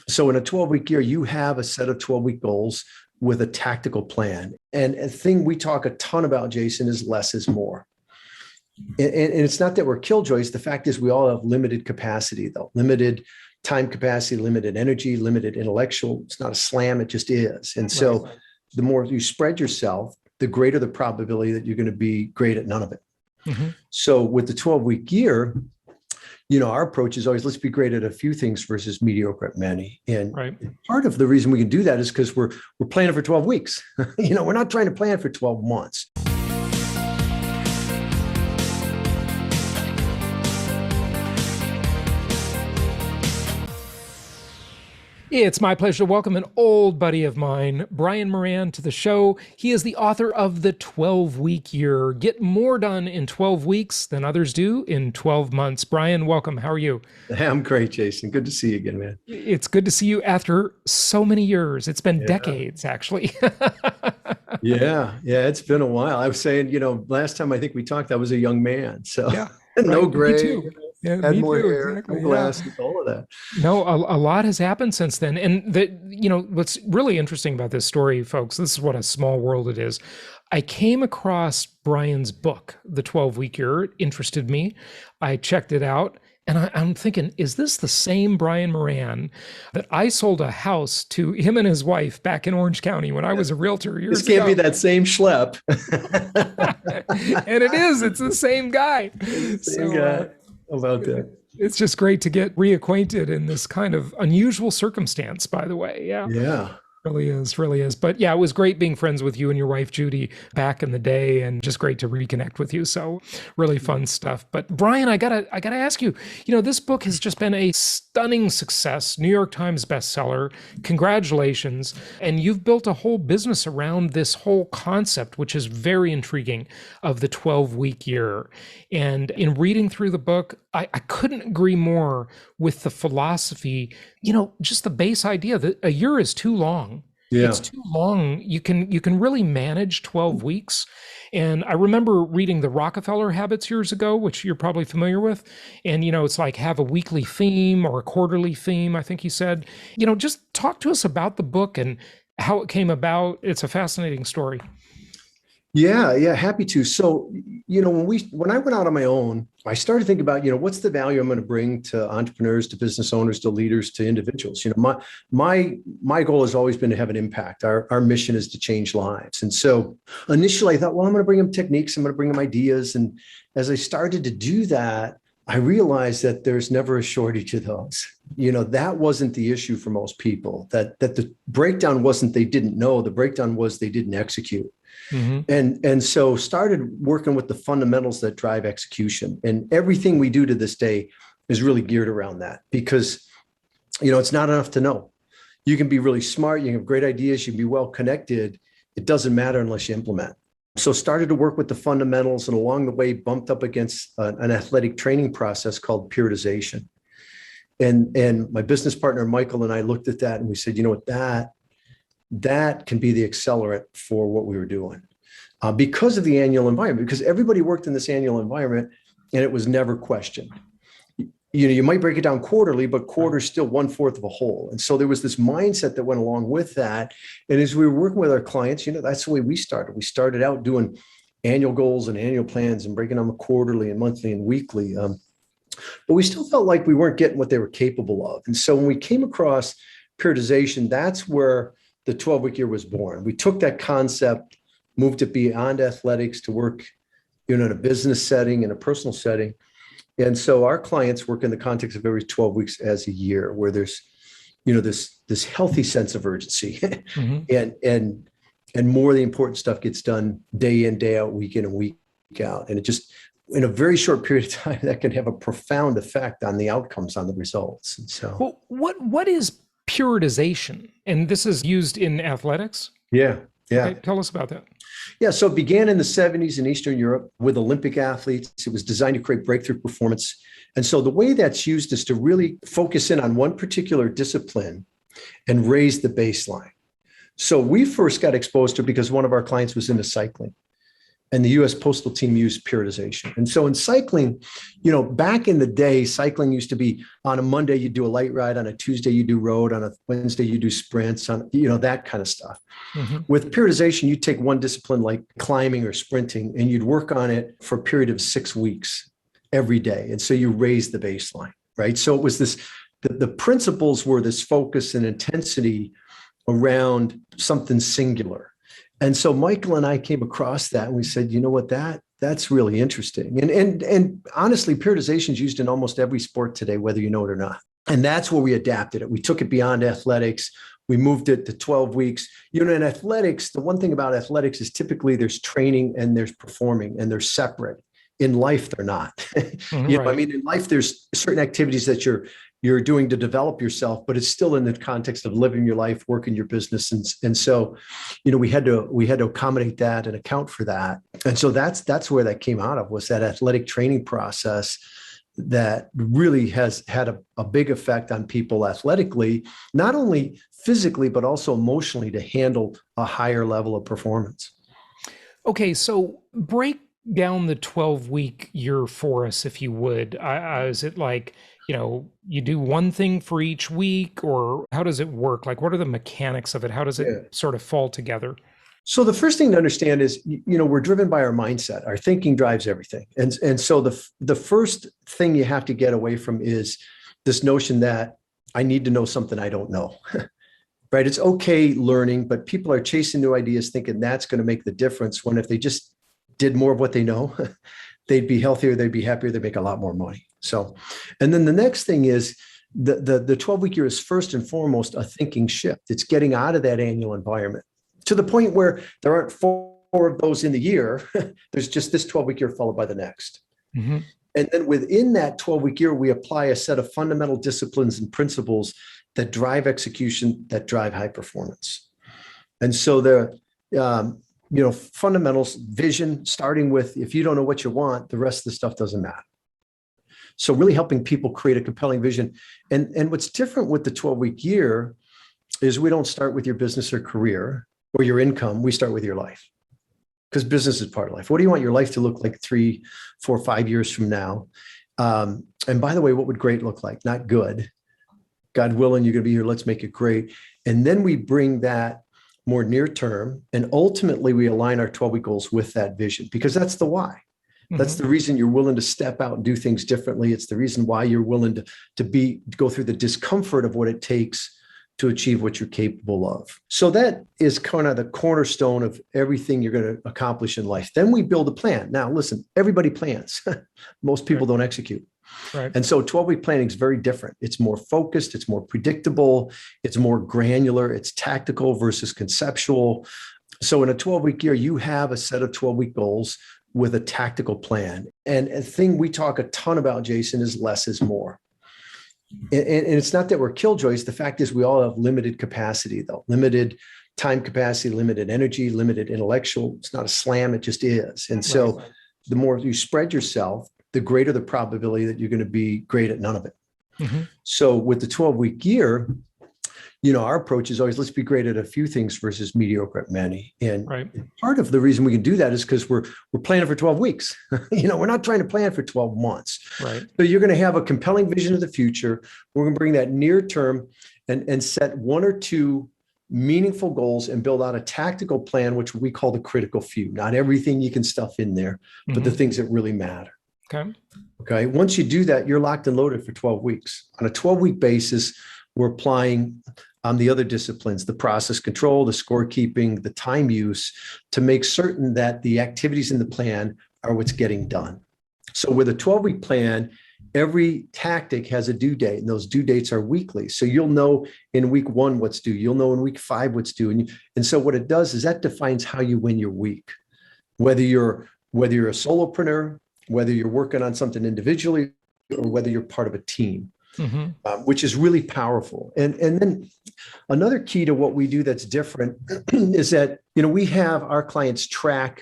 So in a 12-week year, you have a set of 12-week goals with a tactical plan. And a thing we talk a ton about, Jason, is less is more. And it's not that we're killjoys. The fact is we all have limited capacity, though, limited time capacity, limited energy, limited intellectual. It's not a slam, it just is. And so the more you spread yourself, the greater the probability that you're going to be great at none of it. Mm-hmm. So with the 12-week year, our approach is always, let's be great at a few things versus mediocre at many. And part of the reason we can do that is because we're planning for 12 weeks. We're not trying to plan for 12 months. It's my pleasure to welcome an old buddy of mine, Brian Moran, to the show. He is the author of The 12-Week Year. Get more done in 12 weeks than others do in 12 months. Brian, welcome. How are you? I'm great, Jason. Good to see you again, man. It's good to see you after so many years. It's been decades, actually. Yeah, it's been a while. I was saying, last time I think we talked, I was a young man. So no gray. Me too. Yeah, had me more too, hair, exactly. glasses, all of that. No, a lot has happened since then. And what's really interesting about this story, folks, this is what a small world it is. I came across Brian's book, The 12-Week Year. It interested me. I checked it out. And I'm thinking, is this the same Brian Moran that I sold a house to him and his wife back in Orange County when I was a realtor years ago? This can't be that same schlep. And it is. It's the same guy. Same guy. About that. It's just great to get reacquainted in this kind of unusual circumstance, by the way. Yeah. Really is. But yeah, it was great being friends with you and your wife, Judy, back in the day, and just great to reconnect with you. So really fun stuff. But Brian, I gotta ask you, this book has just been a stunning success, New York Times bestseller. Congratulations. And you've built a whole business around this whole concept, which is very intriguing, of the 12-week year. And in reading through the book, I couldn't agree more with the philosophy, just the base idea that a year is too long. Yeah. It's too long. You can really manage 12 weeks. And I remember reading the Rockefeller Habits years ago, which you're probably familiar with. And, it's like have a weekly theme or a quarterly theme, I think he said. Just talk to us about the book and how it came about. It's a fascinating story. Yeah, happy to. So, when I went out on my own, I started thinking about, what's the value I'm going to bring to entrepreneurs, to business owners, to leaders, to individuals. My goal has always been to have an impact. Our mission is to change lives. And so initially I thought, well, I'm going to bring them techniques. I'm going to bring them ideas. And as I started to do that, I realized that there's never a shortage of those. That wasn't the issue for most people, that the breakdown wasn't they didn't know. The breakdown was they didn't execute. Mm-hmm. And so started working with the fundamentals that drive execution. And everything we do to this day is really geared around that because, it's not enough to know. You can be really smart. You can have great ideas. You can be well connected. It doesn't matter unless you implement. So started to work with the fundamentals, and along the way bumped up against an athletic training process called periodization. And my business partner, Michael, and I looked at that and we said, that can be the accelerant for what we were doing because of the annual environment, because everybody worked in this annual environment and it was never questioned. You might break it down quarterly, but quarter's still 1/4 of a whole. And so there was this mindset that went along with that. And as we were working with our clients, that's the way we started. We started out doing annual goals and annual plans and breaking them quarterly and monthly and weekly. But we still felt like we weren't getting what they were capable of. And so when we came across periodization, that's where the 12-week year was born. We took that concept, moved it beyond athletics to work, in a business setting and a personal setting. And so our clients work in the context of every 12 weeks as a year, where there's, this healthy sense of urgency, mm-hmm. and more of the important stuff gets done day in, day out, week in and week out. And it just, in a very short period of time, that can have a profound effect on the outcomes, on the results. And so, what is periodization? And this is used in athletics? Yeah. Okay, tell us about that. Yeah, so it began in the 70s in Eastern Europe with Olympic athletes. It was designed to create breakthrough performance. And so the way that's used is to really focus in on one particular discipline and raise the baseline. So we first got exposed to it because one of our clients was into cycling. and the US Postal Team used periodization. And so in cycling, back in the day, cycling used to be on a Monday, you do a light ride, on a Tuesday, you do road, on a Wednesday, you do sprints, on, that kind of stuff. Mm-hmm. With periodization, you take one discipline like climbing or sprinting, and you'd work on it for a period of 6 weeks every day. And so you raise the baseline, right? So it was the principles were this focus and intensity around something singular. And so Michael and I came across that and we said, you know what, that's really interesting. And honestly, periodization is used in almost every sport today, whether you know it or not. And that's where we adapted it. We took it beyond athletics. We moved it to 12 weeks. In athletics, the one thing about athletics is typically there's training and there's performing, and they're separate. In life, they're not. Right. In life, there's certain activities that you're doing to develop yourself, but it's still in the context of living your life, working your business. And so, we had to accommodate that and account for that. And so that's where that came out of, was that athletic training process that really has had a big effect on people athletically, not only physically, but also emotionally, to handle a higher level of performance. Okay, so break down the 12-week year for us, if you would. Is it like, you do one thing for each week, or how does it work? Like, what are the mechanics of it? How does it sort of fall together? So the first thing to understand is, we're driven by our mindset. Our thinking drives everything. And so the first thing you have to get away from is this notion that I need to know something I don't know, right? It's okay learning, but people are chasing new ideas thinking that's going to make the difference, when if they just did more of what they know, they'd be healthier, they'd be happier, they'd make a lot more money. So, and then the next thing is the 12-week year is first and foremost a thinking shift. It's getting out of that annual environment to the point where there aren't 4 of those in the year. There's just this 12-week year followed by the next. Mm-hmm. And then within that 12-week year, we apply a set of fundamental disciplines and principles that drive execution, that drive high performance. And so fundamentals, vision, starting with, if you don't know what you want, the rest of the stuff doesn't matter. So really helping people create a compelling vision. And what's different with the 12-week year is we don't start with your business or career or your income. We start with your life, because business is part of life. What do you want your life to look like 3, 4, 5 years from now? And by the way, what would great look like? Not good. God willing, you're going to be here. Let's make it great. And then we bring that more near term, and ultimately we align our 12-week goals with that vision, because that's the why. That's the reason you're willing to step out and do things differently. It's the reason why you're willing to go through the discomfort of what it takes to achieve what you're capable of. So that is kind of the cornerstone of everything you're going to accomplish in life. Then we build a plan. Now, listen, everybody plans. Most people don't execute. Right. And so 12-week planning is very different. It's more focused. It's more predictable. It's more granular. It's tactical versus conceptual. So in a 12-week year, you have a set of 12-week goals with a tactical plan. And a thing we talk a ton about, Jason, is less is more. And it's not that we're killjoys. The fact is we all have limited capacity, though. Limited time capacity, limited energy, limited intellectual. It's not a slam. It just is. And so the more you spread yourself, the greater the probability that you're going to be great at none of it. Mm-hmm. So with the 12-week year, our approach is always, let's be great at a few things versus mediocre at many. And part of the reason we can do that is because we're planning for 12 weeks. We're not trying to plan for 12 months. Right. So you're going to have a compelling vision of the future. We're going to bring that near term and set 1 or 2 meaningful goals and build out a tactical plan, which we call the critical few. Not everything you can stuff in there, but the things that really matter. Okay. Once you do that, you're locked and loaded for 12 weeks. On a 12-week basis, we're applying the other disciplines, the process control, the scorekeeping, the time use, to make certain that the activities in the plan are what's getting done. So with a 12-week plan, every tactic has a due date, and those due dates are weekly. So you'll know in week 1 what's due. You'll know in week 5 what's due. And so what it does is that defines how you win your week. Whether you're a solopreneur, whether you're working on something individually, or whether you're part of a team. Which is really powerful. And then another key to what we do that's different is that, we have our clients track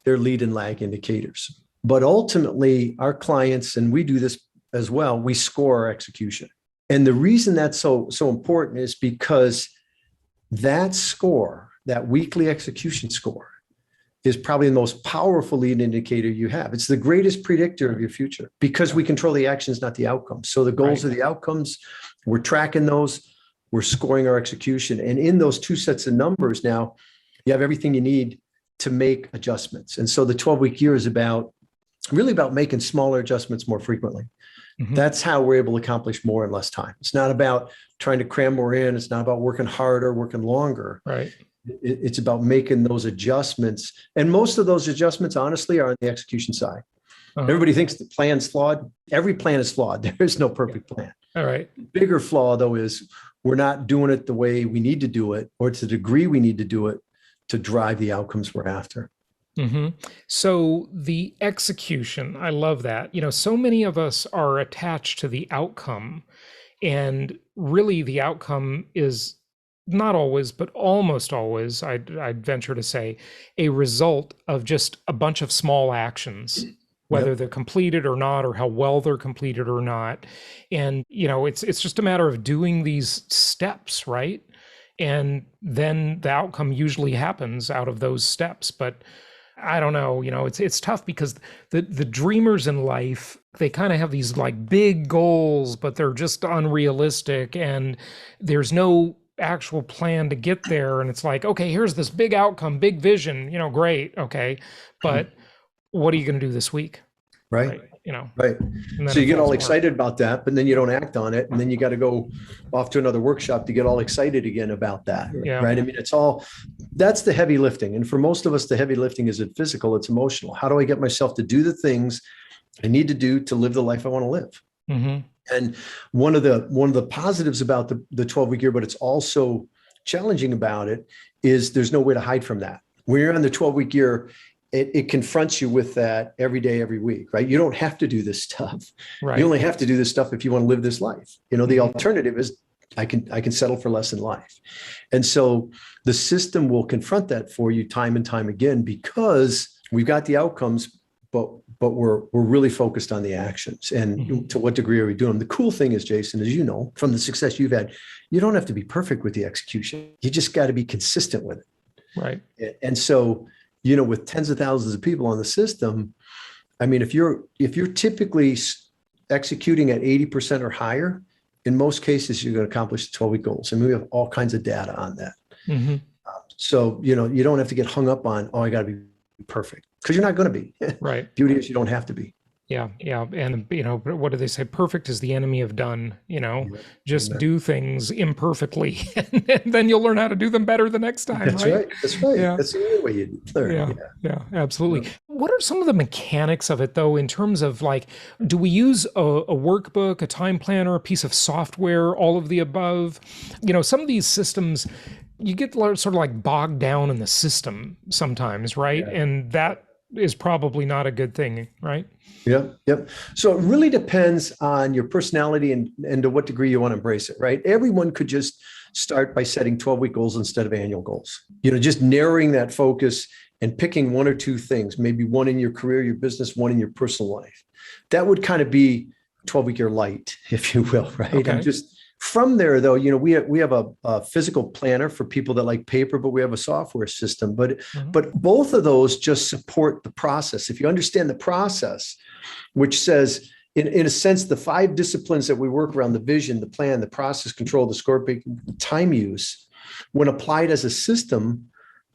their lead and lag indicators, but ultimately our clients, and we do this as well, we score our execution. And the reason that's so important is because that score, that weekly execution score, is probably the most powerful lead indicator you have. It's the greatest predictor of your future because we control the actions, not the outcomes. So the goals are the outcomes. We're tracking those. We're scoring our execution. And in those two sets of numbers now, you have everything you need to make adjustments. And so the 12-week year is really about making smaller adjustments more frequently. Mm-hmm. That's how we're able to accomplish more in less time. It's not about trying to cram more in. It's not about working harder, working longer. Right. It's about making those adjustments. And most of those adjustments, honestly, are on the execution side. Everybody thinks the plan's flawed. Every plan is flawed. There is no perfect plan. All right. The bigger flaw, though, is we're not doing it the way we need to do it or to the degree we need to do it to drive the outcomes we're after. Mm-hmm. So the execution, I love that. So many of us are attached to the outcome, and really the outcome is not always, but almost always, I'd venture to say, a result of just a bunch of small actions, whether they're completed or not, or how well they're completed or not. And, it's just a matter of doing these steps, right? And then the outcome usually happens out of those steps. But I don't know, it's tough because the dreamers in life, they kind of have these like big goals, but they're just unrealistic, and there's no actual plan to get there. And it's like, okay, here's this big outcome, big vision, great. Okay. But what are you going to do this week? Right. Right. So you get all excited about that, but then you don't act on it. And then you got to go off to another workshop to get all excited again about that. Yeah. Right. I mean, that's the heavy lifting. And for most of us, the heavy lifting isn't physical, it's emotional. How do I get myself to do the things I need to do to live the life I want to live? Mm-hmm. And one of the positives about the 12-week year, but it's also challenging about it, is there's no way to hide from that. When you're on the 12-week year, it confronts you with that every day, every week, right? You don't have to do this stuff. Right. You only have to do this stuff if you want to live this life. The alternative is I can settle for less in life. And so the system will confront that for you time and time again, because we've got the outcomes, but we're really focused on the actions. And to what degree are we doing them? The cool thing is, Jason, as you know, from the success you've had, you don't have to be perfect with the execution. You just got to be consistent with it. Right. And so, with tens of thousands of people on the system, I mean, if you're typically executing at 80% or higher, in most cases, you're going to accomplish the 12-week goals. And we have all kinds of data on that. Mm-hmm. So, you don't have to get hung up on, I got to be perfect, because you're not going to be. Right. Beauty is you don't have to be. Yeah. Yeah. And, what do they say? Perfect is the enemy of done, just do things imperfectly, and then you'll learn how to do them better the next time. That's right. That's right. Yeah. That's the only way you learn. Yeah, absolutely. Yeah. What are some of the mechanics of it, though, in terms of do we use a workbook, a time planner, a piece of software, all of the above? Some of these systems, you get sort of bogged down in the system sometimes, right? Yeah. And that is probably not a good thing, right? Yep. So it really depends on your personality and to what degree you want to embrace it, right? Everyone could just start by setting 12-week goals instead of annual goals. Just narrowing that focus and picking one or two things, maybe one in your career, your business, one in your personal life. That would kind of be 12-week year light, if you will, right? Okay. And just from there, though, we have a physical planner for people that like paper, but we have a software system. But both of those just support the process. If you understand the process, which says, in a sense, the 5 disciplines that we work around: the vision, the plan, the process, control, the scorecard, time use, when applied as a system,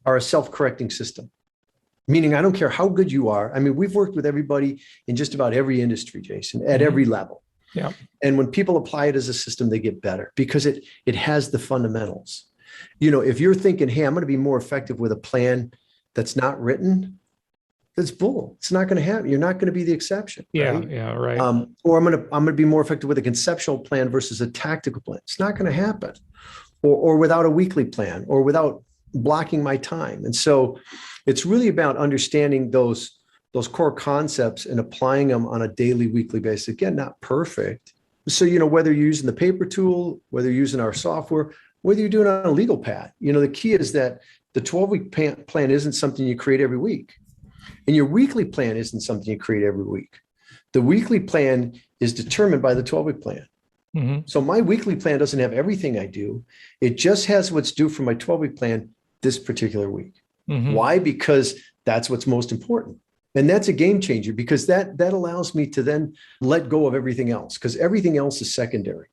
are a self-correcting system. Meaning, I don't care how good you are. I mean, we've worked with everybody in just about every industry, Jason, at every level. Yeah. And when people apply it as a system, they get better because it has the fundamentals. If you're thinking, hey, I'm going to be more effective with a plan that's not written, that's bull. It's not going to happen. You're not going to be the exception. Yeah. Right? Yeah. Right. Or I'm going to be more effective with a conceptual plan versus a tactical plan. It's not going to happen. Or without a weekly plan, or without blocking my time. And so it's really about understanding those core concepts and applying them on a daily, weekly basis. Again, not perfect. So, whether you're using the paper tool, whether you're using our software, whether you're doing it on a legal pad, the key is that the 12-week plan isn't something you create every week. And your weekly plan isn't something you create every week. The weekly plan is determined by the 12-week plan. Mm-hmm. So my weekly plan doesn't have everything I do. It just has what's due for my 12-week plan this particular week. Mm-hmm. Why? Because That's what's most important. And that's a game changer because that allows me to then let go of everything else because everything else is secondary.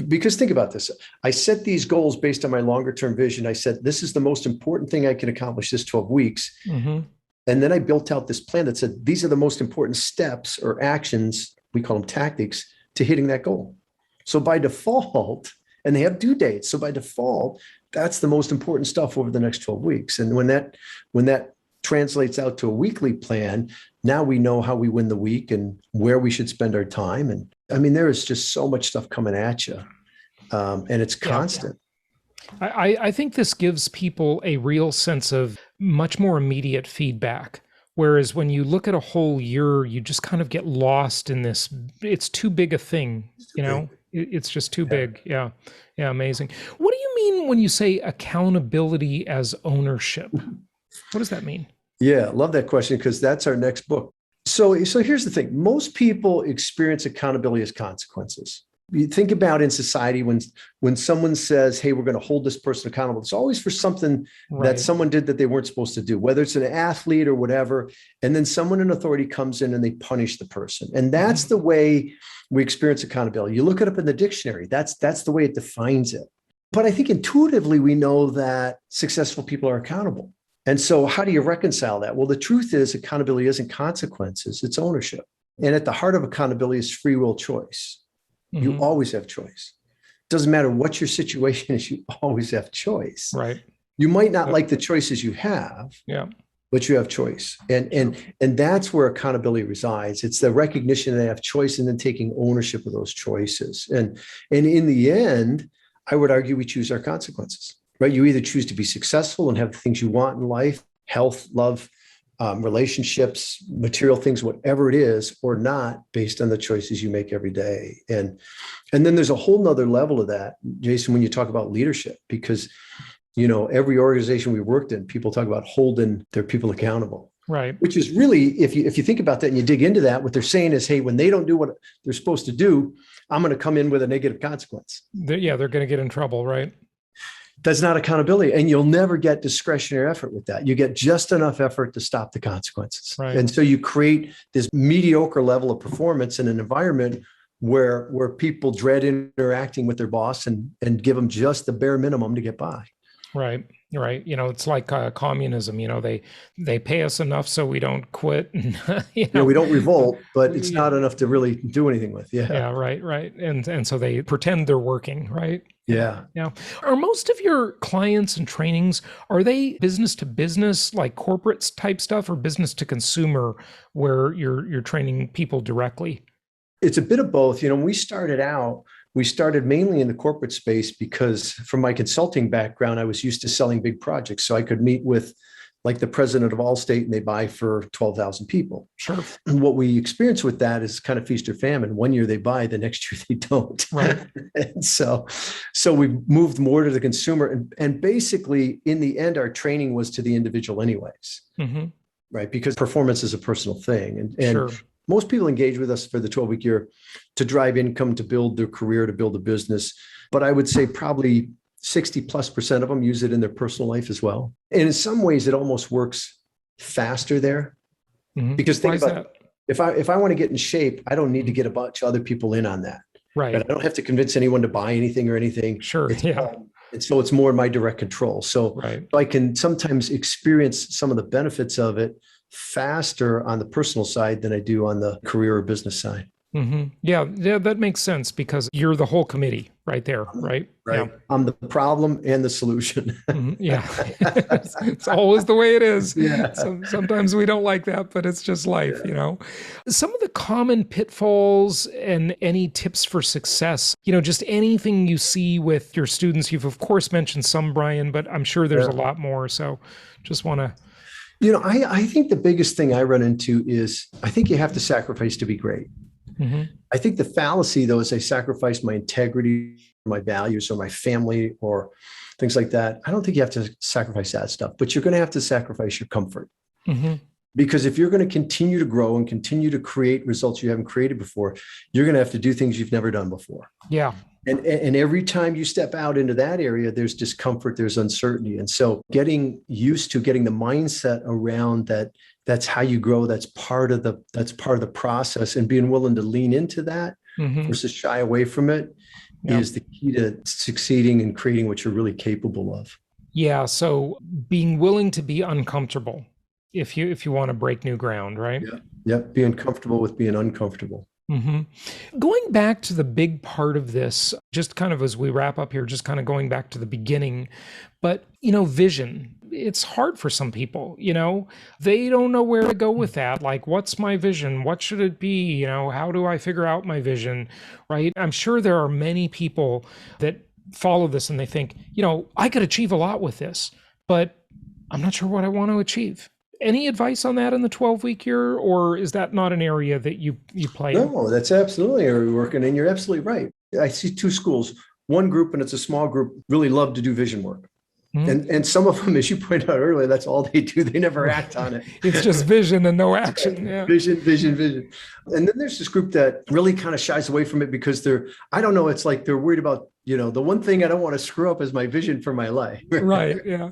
Because think about this. I set these goals based on my longer term vision. I said, this is the most important thing I can accomplish this 12 weeks. Mm-hmm. And then I built out this plan that said, these are the most important steps or actions, we call them tactics, to hitting that goal. So by default, and they have due dates. So by default, that's the most important stuff over the next 12 weeks. And when that translates out to a weekly plan, now we know how we win the week and where we should spend our time. And I mean, there is just so much stuff coming at you. And it's constant. I think this gives people a real sense of much more immediate feedback. Whereas when you look at a whole year, you just kind of get lost in this. It's too big a thing, you know, it's just too big. Yeah. Yeah. Amazing. What do you mean when you say accountability as ownership? What does that mean? Yeah. Love that question because that's our next book. So here's the thing. Most people experience accountability as consequences. You think about in society when someone says, hey, we're going to hold this person accountable, it's always for something that someone did that they weren't supposed to do, whether it's an athlete or whatever. And then someone in authority comes in and they punish the person. And that's the way we experience accountability. You look it up in the dictionary. That's the way it defines it. But I think intuitively, we know that successful people are accountable. And so how do you reconcile that? Well, the truth is accountability isn't consequences, it's ownership. And at the heart of accountability is free will choice. You always have choice. Doesn't matter what your situation is, you always have choice. Right. You might not like the choices you have, but you have choice. And that's where accountability resides. It's the recognition that I have choice and then taking ownership of those choices. And in the end, I would argue we choose our consequences, right? You either choose to be successful and have the things you want in life, health, love, relationships, material things, whatever it is, or not, based on the choices you make every day. And then there's a whole nother level of that, Jason, when you talk about leadership, because, you know, every organization we worked in, people talk about holding their people accountable. Right. Which is really, if you think about that and you dig into that, what they're saying is, hey, when they don't do what they're supposed to do, I'm going to come in with a negative consequence. They're going to get in trouble, right? That's not accountability. And you'll never get discretionary effort with that. You get just enough effort to stop the consequences. Right. And so you create this mediocre level of performance in an environment where people dread interacting with their boss and give them just the bare minimum to get by. Right. Right. You know, it's like communism, you know, they pay us enough so we don't quit. We don't revolt, but it's not enough to really do anything with. Yeah. Yeah. Right. Right. And so they pretend they're working. Right. Yeah. Yeah. Are most of your clients and trainings, are they business to business, like corporate type stuff, or business to consumer where you're training people directly? It's a bit of both. You know, when we started mainly in the corporate space because from my consulting background, I was used to selling big projects. So I could meet with like the president of Allstate and they buy for 12,000 people. Sure. And what we experience with that is kind of feast or famine. One year they buy, the next year they don't. Right. And so we moved more to the consumer. And basically in the end, our training was to the individual anyways, right? Because performance is a personal thing. And sure. Most people engage with us for the 12-week year to drive income, to build their career, to build a business. But I would say probably 60+% of them use it in their personal life as well. And in some ways, it almost works faster there. Because think about it, if I want to get in shape, I don't need to get a bunch of other people in on that. Right. But I don't have to convince anyone to buy anything or anything. Sure. And so it's more in my direct control. So right. I can sometimes experience some of the benefits of it faster on the personal side than I do on the career or business side. Yeah, that makes sense because you're the whole committee right there, right? Right. Yeah. I'm the problem and the solution. Yeah. It's always the way it is. Yeah. Sometimes we don't like that, but it's just life, you know. Some of the common pitfalls and any tips for success, you know, just anything you see with your students. You've of course mentioned some, Brian, but I'm sure there's a lot more. So just want to. You know, I think the biggest thing I run into is I think you have to sacrifice to be great. I think the fallacy, though, is I sacrifice my integrity, my values, or my family, or things like that. I don't think you have to sacrifice that stuff, but you're going to have to sacrifice your comfort. Because if you're going to continue to grow and continue to create results you haven't created before, you're going to have to do things you've never done before. Yeah. And every time you step out into that area, there's discomfort, there's uncertainty. And so getting used to getting the mindset around that, that's how you grow. That's part of the process, and being willing to lean into that versus shy away from it is the key to succeeding and creating what you're really capable of. Yeah. So being willing to be uncomfortable if you want to break new ground, right? Yeah. Yep. Being comfortable with being uncomfortable. Going back to the big part of this, just kind of as we wrap up here, just kind of going back to the beginning, but, vision, it's hard for some people, they don't know where to go with that. Like, what's my vision? What should it be? How do I figure out my vision? Right. I'm sure there are many people that follow this and they think, I could achieve a lot with this, but I'm not sure what I want to achieve. Any advice on that in the 12-week year, or is that not an area that you play in? No, that's absolutely where we're working, and you're absolutely right. I see two schools. One group, and it's a small group, really love to do vision work. And some of them, as you pointed out earlier, that's all they do. They never act on it. It's just vision and no action. Yeah. Vision. And then there's this group that really kind of shies away from it because I don't know, it's like they're worried about, the one thing I don't want to screw up is my vision for my life. Right. Yeah.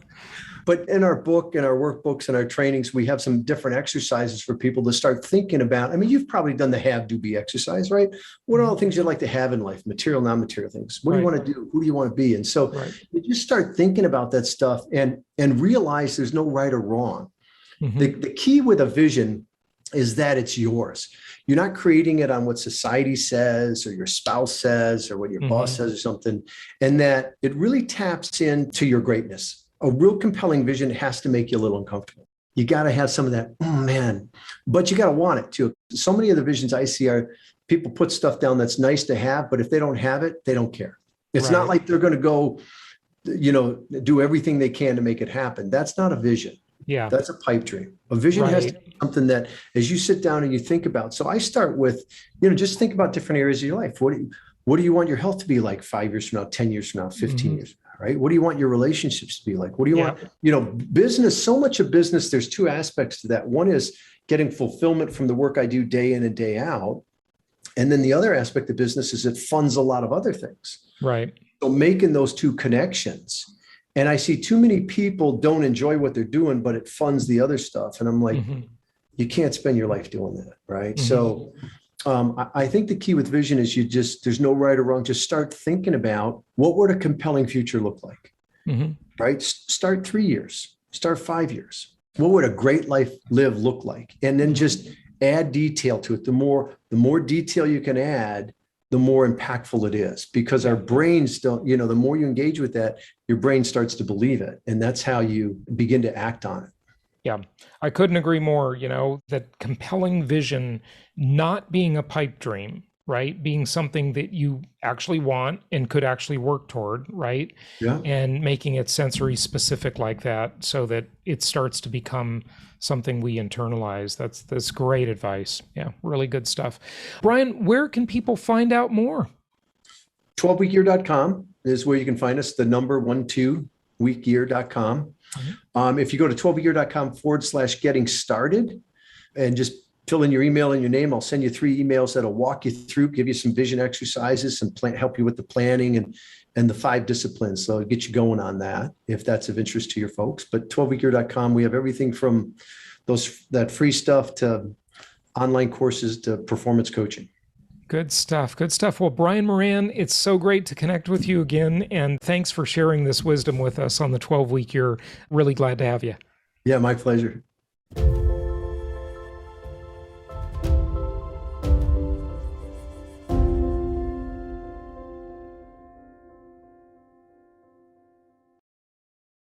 But in our book and our workbooks and our trainings, we have some different exercises for people to start thinking about. I mean, you've probably done the have, do, be exercise, right? What are all the things you'd like to have in life? Material, non-material things. What do you want to do? Who do you want to be? And so you just start thinking about that stuff and realize there's no right or wrong. The key with a vision is that it's yours. You're not creating it on what society says or your spouse says or what your boss says or something. And that it really taps into your greatness. A real compelling vision has to make you a little uncomfortable. You got to have some of that, oh man, but you got to want it too. So many of the visions I see are people put stuff down that's nice to have, but if they don't have it, they don't care. It's not like they're going to go, do everything they can to make it happen. That's not a vision. Yeah. That's a pipe dream. A vision has to be something that as you sit down and you think about. So I start with, just think about different areas of your life. What do you want your health to be like 5 years from now, 10 years from now, 15 years from now? Right? What do you want your relationships to be like? What do you want? Business, so much of business, there's two aspects to that. One is getting fulfillment from the work I do day in and day out. And then the other aspect of business is it funds a lot of other things. Right. So making those two connections. And I see too many people don't enjoy what they're doing, but it funds the other stuff. And I'm like, you can't spend your life doing that. Right. So I think the key with vision is there's no right or wrong. Just start thinking about what would a compelling future look like, right? Start 3 years, start 5 years. What would a great life live look like? And then just add detail to it. The more detail you can add, the more impactful it is, because our brains don't, the more you engage with that, your brain starts to believe it. And that's how you begin to act on it. Yeah, I couldn't agree more, that compelling vision not being a pipe dream, right? Being something that you actually want and could actually work toward, right? Yeah. And making it sensory specific like that so that it starts to become something we internalize. That's great advice. Yeah, really good stuff. Brian, where can people find out more? 12weekyear.com is where you can find us, the number 12weekyear.com. If you go to 12weekyear.com/getting started and just fill in your email and your name, I'll send you 3 emails that'll walk you through, give you some vision exercises, and help you with the planning and the 5 disciplines. So get you going on that if that's of interest to your folks. But 12weekyear.com, we have everything from that free stuff to online courses to performance coaching. Good stuff. Good stuff. Well, Brian Moran, it's so great to connect with you again. And thanks for sharing this wisdom with us on the 12-week year. Really glad to have you. Yeah, my pleasure.